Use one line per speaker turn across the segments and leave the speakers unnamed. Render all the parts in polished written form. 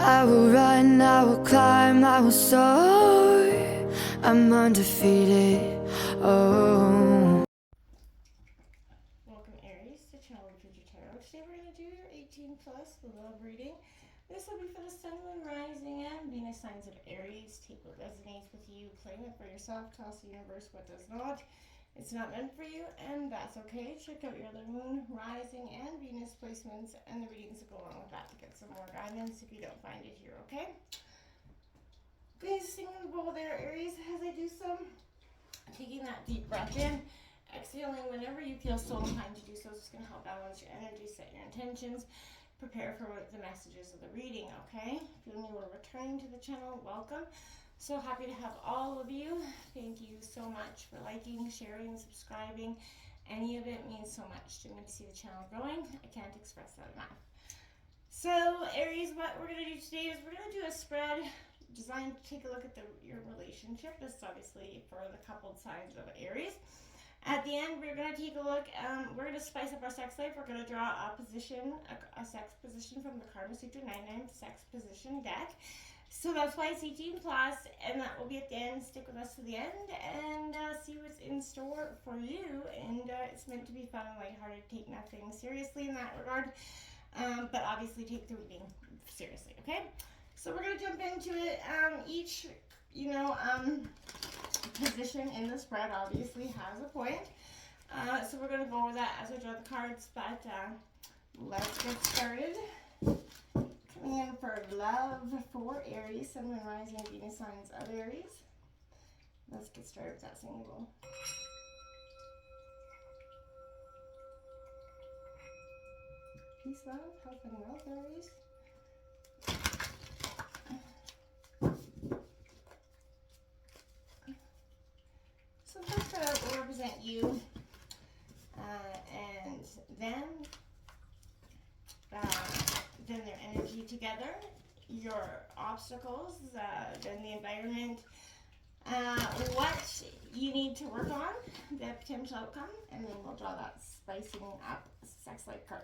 I will run, I will climb, I will soar. I'm undefeated. Oh.
Welcome Aries to Channel Future Tarot. Today we're going to do your 18 plus love reading. This will be for the Sun, Moon, Rising, and Venus signs of Aries. Take what resonates with you, claim it for yourself, toss the universe what does not. It's not meant for you, and that's okay. Check out your other Moon, Rising, and Venus placements and the readings that go along with that to get some more guidance if you don't find it here, okay? Please sing in the bowl there, Aries, as I do so. Taking that deep breath in. Exhaling whenever you feel so inclined to do so. It's just going to help balance your energy, set your intentions, prepare for the messages of the reading, okay? If you're new or returning to the channel, welcome. So happy to have all of you. Thank you so much for liking, sharing, subscribing. Any of it means so much to me to see the channel growing. I can't express that enough. So Aries, what we're going to do today is we're going to do a spread designed to take a look at your relationship. This is obviously for the coupled signs of Aries. At the end, we're going to take a look, we're going to spice up our sex life. We're going to draw a position, a sex position from the Karma Sutra 99 sex position deck. So that's why it's 18 plus, and that will be at the end. Stick with us to the end and see what's in store for you. And it's meant to be fun and lighthearted. Take nothing seriously in that regard, but obviously take the reading seriously, okay? So we're going to jump into it. Each, position in the spread obviously has a point. So we're going to go over that as I draw the cards, but let's get started. Coming in for love for Aries, Sun, Moon, Rising, and Venus signs of Aries. Let's get started with that singing bowl. Peace, love, health, and wealth, Aries. So first card will represent you and them. Then their energy together, your obstacles, then the environment, what you need to work on, the potential outcome, and then we'll draw that spicing up sex life card.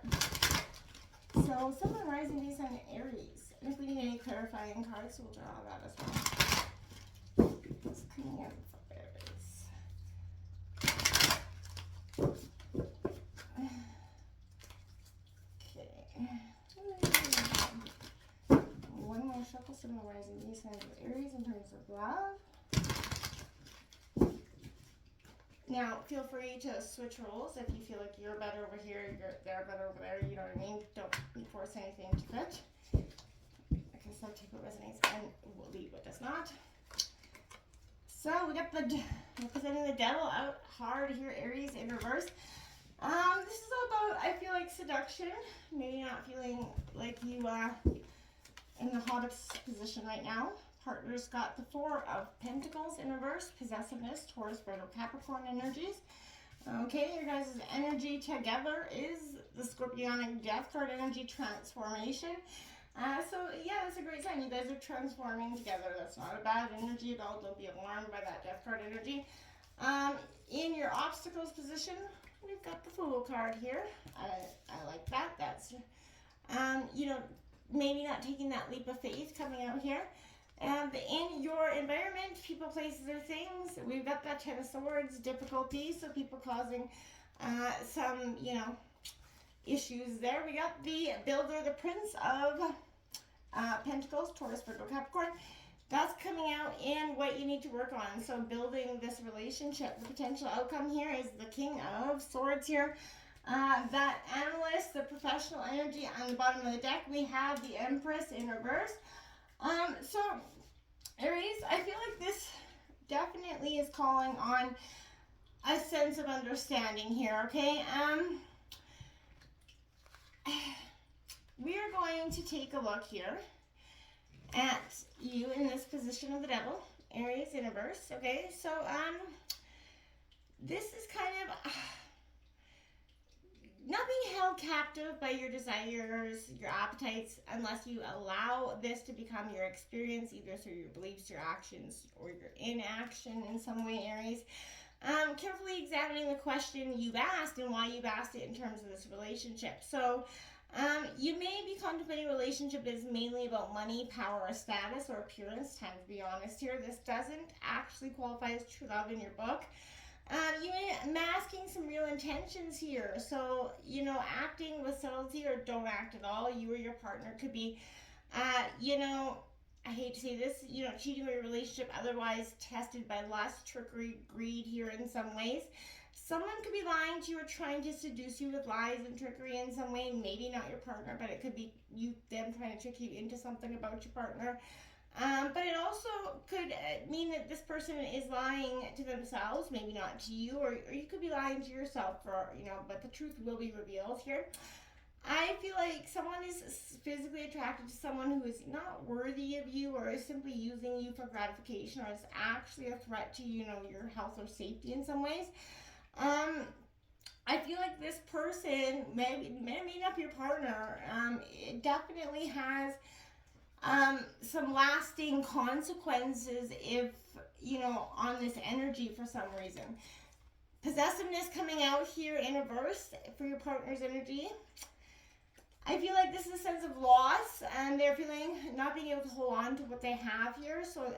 So Sun, Moon, Rising, Venus, and Aries. And if we need any clarifying cards, we'll draw that as well. It's coming in for Aries. One more shuffle, Sun, Moon, Rising, Venus signs of Aries in terms of love. Now, feel free to switch roles if you feel like you're better over here, they're better over there, you know what I mean? Don't force anything to fit. Like I said, take what resonates and we'll leave what does not. So we got the representing the devil out hard here, Aries in reverse. This is all about, I feel like, seduction. Maybe not feeling like you in the hottest position right now. Partner's got the Four of Pentacles in reverse, possessiveness, Taurus, Virgo, Capricorn energies. Okay, your guys' energy together is the Scorpionic Death card energy transformation. So yeah, that's a great sign. You guys are transforming together. That's not a bad energy at all. Don't be alarmed by that Death card energy. In your obstacles position, we've got the Fool card here. I like that. That's, maybe not taking that leap of faith coming out here. In your environment, people, places, or things, we've got that Ten of Swords, difficulty, so people causing some, issues there. We got the Builder, the Prince of Pentacles, Taurus, Virgo, Capricorn. That's coming out in what you need to work on. So building this relationship. The potential outcome here is the King of Swords here. That Analyst, the professional energy on the bottom of the deck. We have the Empress in reverse. So Aries, I feel like this definitely is calling on a sense of understanding here, okay? We are going to take a look here at you in this position of the devil, Aries in reverse, okay? So, this is kind of not being held captive by your desires, your appetites, unless you allow this to become your experience, either through your beliefs, your actions, or your inaction in some way, Aries. Carefully examining the question you've asked and why you've asked it in terms of this relationship. So You may be contemplating a relationship that is mainly about money, power, or status, or appearance. Time to be honest here. This doesn't actually qualify as true love in your book. You may be masking some real intentions here. So, acting with subtlety or don't act at all. You or your partner could be, I hate to say this, cheating on your relationship, otherwise tested by lust, trickery, greed here in some ways. Someone could be lying to you or trying to seduce you with lies and trickery in some way. Maybe not your partner, but it could be them trying to trick you into something about your partner. But it also could mean that this person is lying to themselves, maybe not to you, or you could be lying to yourself but the truth will be revealed here. I feel like someone is physically attracted to someone who is not worthy of you or is simply using you for gratification or is actually a threat to, your health or safety in some ways. I feel like this person may not be your partner. It definitely has some lasting consequences if, on this energy for some reason. Possessiveness coming out here in reverse for your partner's energy. I feel like this is a sense of loss and they're feeling not being able to hold on to what they have here. So,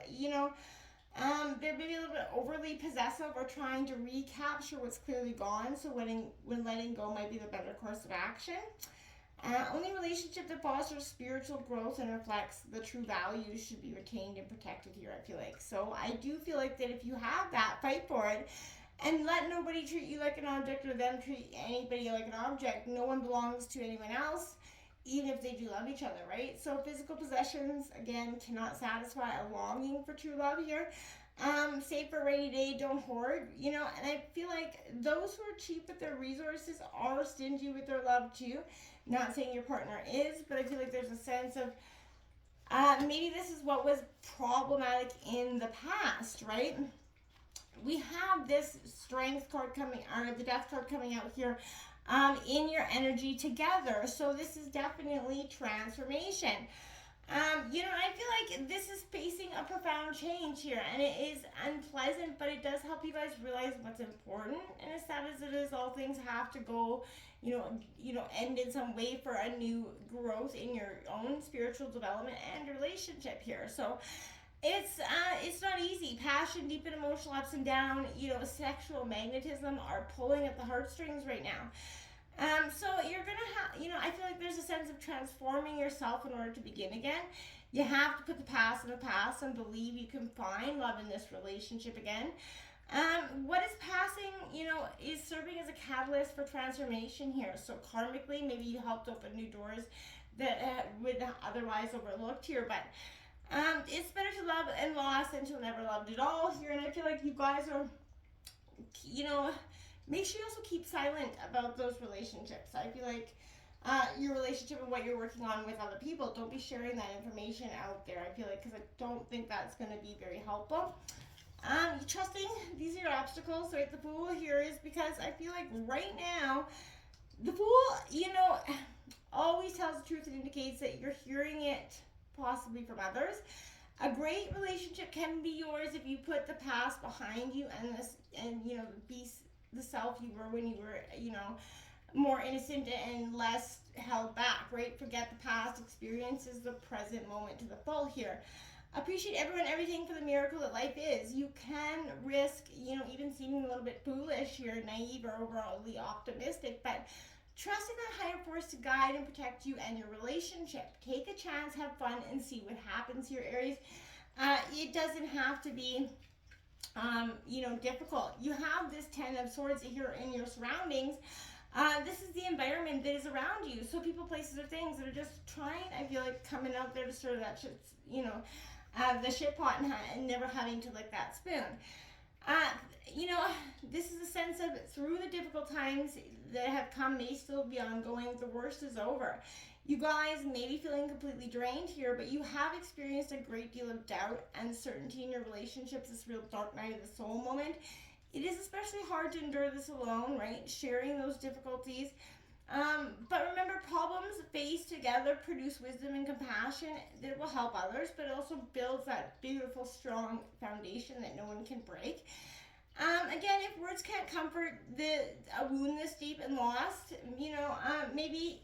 they're maybe a little bit overly possessive or trying to recapture what's clearly gone. So when letting go might be the better course of action. Only relationship that fosters spiritual growth and reflects the true values should be retained and protected here, I feel like. So I do feel like that if you have that, fight for it. And let nobody treat you like an object or them treat anybody like an object. No one belongs to anyone else, even if they do love each other, right? So physical possessions, again, cannot satisfy a longing for true love here. Save for a rainy day, don't hoard, and I feel like those who are cheap with their resources are stingy with their love too. Not saying your partner is, but I feel like there's a sense of maybe this is what was problematic in the past, right? We have this strength card coming, or the death card coming out here in your energy together. So this is definitely transformation. I feel like this is facing a profound change here, and it is unpleasant, but it does help you guys realize what's important. And as sad as it is, all things have to go, end in some way for a new growth in your own spiritual development and relationship here. So it's not easy. Passion, deep and emotional ups and down, sexual magnetism are pulling at the heartstrings right now. So you're gonna have, I feel like there's a sense of transforming yourself in order to begin again. You have to put the past in the past and believe you can find love in this relationship again. What is passing, is serving as a catalyst for transformation here. So karmically, maybe you helped open new doors that would otherwise overlooked here, but it's better to love and lost than to never loved at all here. And I feel like you guys are, make sure you also keep silent about those relationships. I feel like your relationship and what you're working on with other people, don't be sharing that information out there. I feel like, because I don't think that's going to be very helpful. Trusting these are your obstacles, right? The Fool here is because I feel like right now, the Fool, always tells the truth and indicates that you're hearing it possibly from others. A great relationship can be yours if you put the past behind you and be the self you were when you were, more innocent and less held back, right? Forget the past experiences, the present moment to the full here. Appreciate everyone, everything for the miracle that life is. You can risk, even seeming a little bit foolish here, naive or overly optimistic, but trust in that higher force to guide and protect you and your relationship. Take a chance, have fun, and see what happens here, Aries. It doesn't have to be, difficult. You have this 10 of Swords here in your surroundings. This is the environment that is around you. So people, places, or things that are just trying, I feel like, coming out there to stir that shit, the shit pot and never having to lick that spoon. This is a sense of through the difficult times that have come may still be ongoing. The worst is over. You guys may be feeling completely drained here, but you have experienced a great deal of doubt, uncertainty in your relationships, this real dark night of the soul moment. It is especially hard to endure this alone, right? Sharing those difficulties. But remember, problems faced together produce wisdom and compassion that will help others, but it also builds that beautiful, strong foundation that no one can break. Again, if words can't comfort a wound this deep and lost, maybe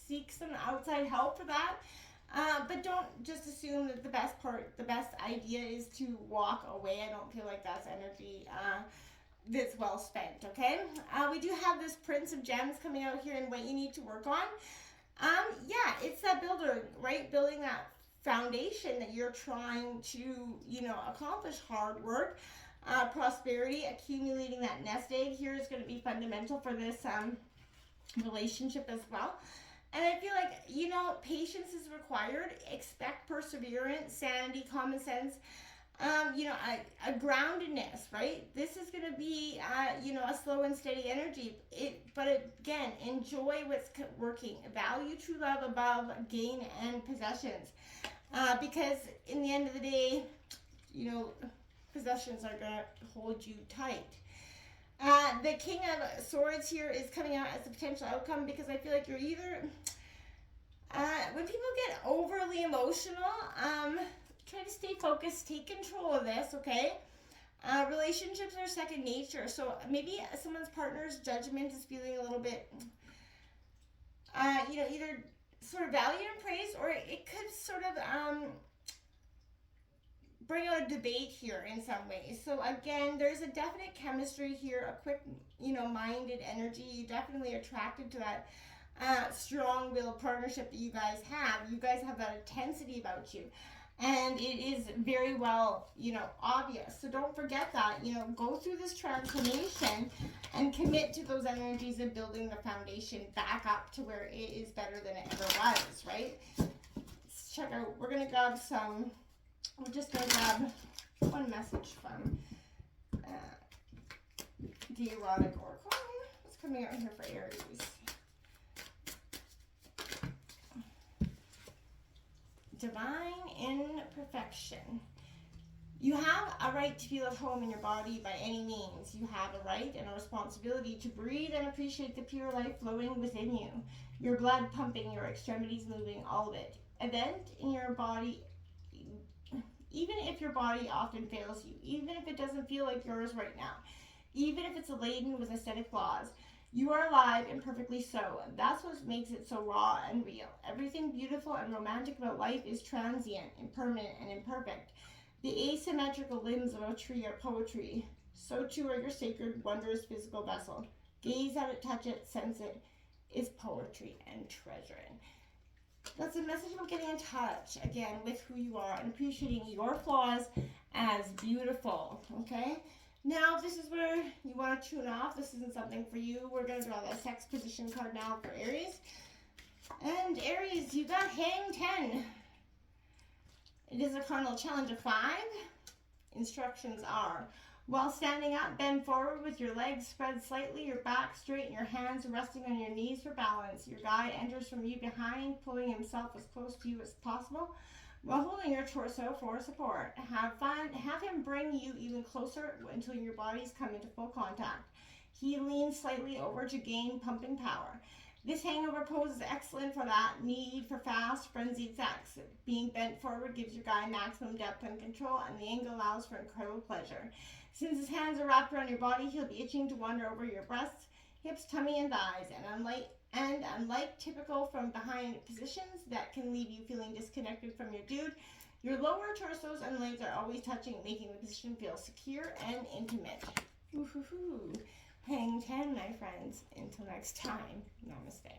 seek some outside help for that. But don't just assume that the best idea is to walk away. I don't feel like that's energy that's well spent, okay? We do have this Prince of Gems coming out here and what you need to work on. Yeah, it's that builder, right? Building that foundation that you're trying to, accomplish. Hard work, prosperity, accumulating that nest egg here is going to be fundamental for this relationship as well. And I feel like, patience is required. Expect perseverance, sanity, common sense, a groundedness, right? This is going to be, a slow and steady energy. But again, enjoy what's working. Value true love above gain and possessions. Because in the end of the day, possessions are going to hold you tight. The King of Swords here is coming out as a potential outcome because I feel like you're either, when people get overly emotional, try to stay focused, take control of this, okay? Relationships are second nature, so maybe someone's partner's judgment is feeling a little bit, either sort of valued and praised, or it could sort of bring out a debate here in some ways. So again, there's a definite chemistry here, a quick, minded energy. You're definitely attracted to that strong-willed partnership that you guys have. You guys have that intensity about you. And it is very well, obvious. So don't forget that, go through this transformation and commit to those energies of building the foundation back up to where it is better than it ever was, right? Let's check out, we're going to grab some, we're just going to grab one message from the Erotic Oracle. What's coming out here for Aries? Divine imperfection. You have a right to feel at home in your body by any means. You have a right and a responsibility to breathe and appreciate the pure life flowing within you. Your blood pumping, your extremities moving, all of it. Event in your body, even if your body often fails you, even if it doesn't feel like yours right now, even if it's laden with aesthetic flaws, you are alive and perfectly so. That's what makes it so raw and real. Everything beautiful and romantic about life is transient, impermanent, and imperfect. The asymmetrical limbs of a tree are poetry. So too are your sacred, wondrous physical vessel. Gaze at it, touch it, sense it, is poetry and treasuring. That's a message about getting in touch, again, with who you are and appreciating your flaws as beautiful, okay? Now, if this is where you want to tune off, this isn't something for you. We're going to draw the sex position card now for Aries. And Aries, you got Hang 10. It is a cardinal challenge of 5. Instructions are, while standing up, bend forward with your legs spread slightly, your back straight, and your hands resting on your knees for balance. Your guide enters from you behind, pulling himself as close to you as possible, while holding your torso for support. Have fun. Have him bring you even closer until your bodies come into full contact. He leans slightly over to gain pumping power. This hangover pose is excellent for that need for fast, frenzied sex. Being bent forward gives your guy maximum depth and control, and the angle allows for incredible pleasure. Since his hands are wrapped around your body, he'll be itching to wander over your breasts, hips, tummy, and thighs, and unlike typical from behind positions that can leave you feeling disconnected from your dude, your lower torsos and legs are always touching, making the position feel secure and intimate. Hang 10, my friends. Until next time, namaste.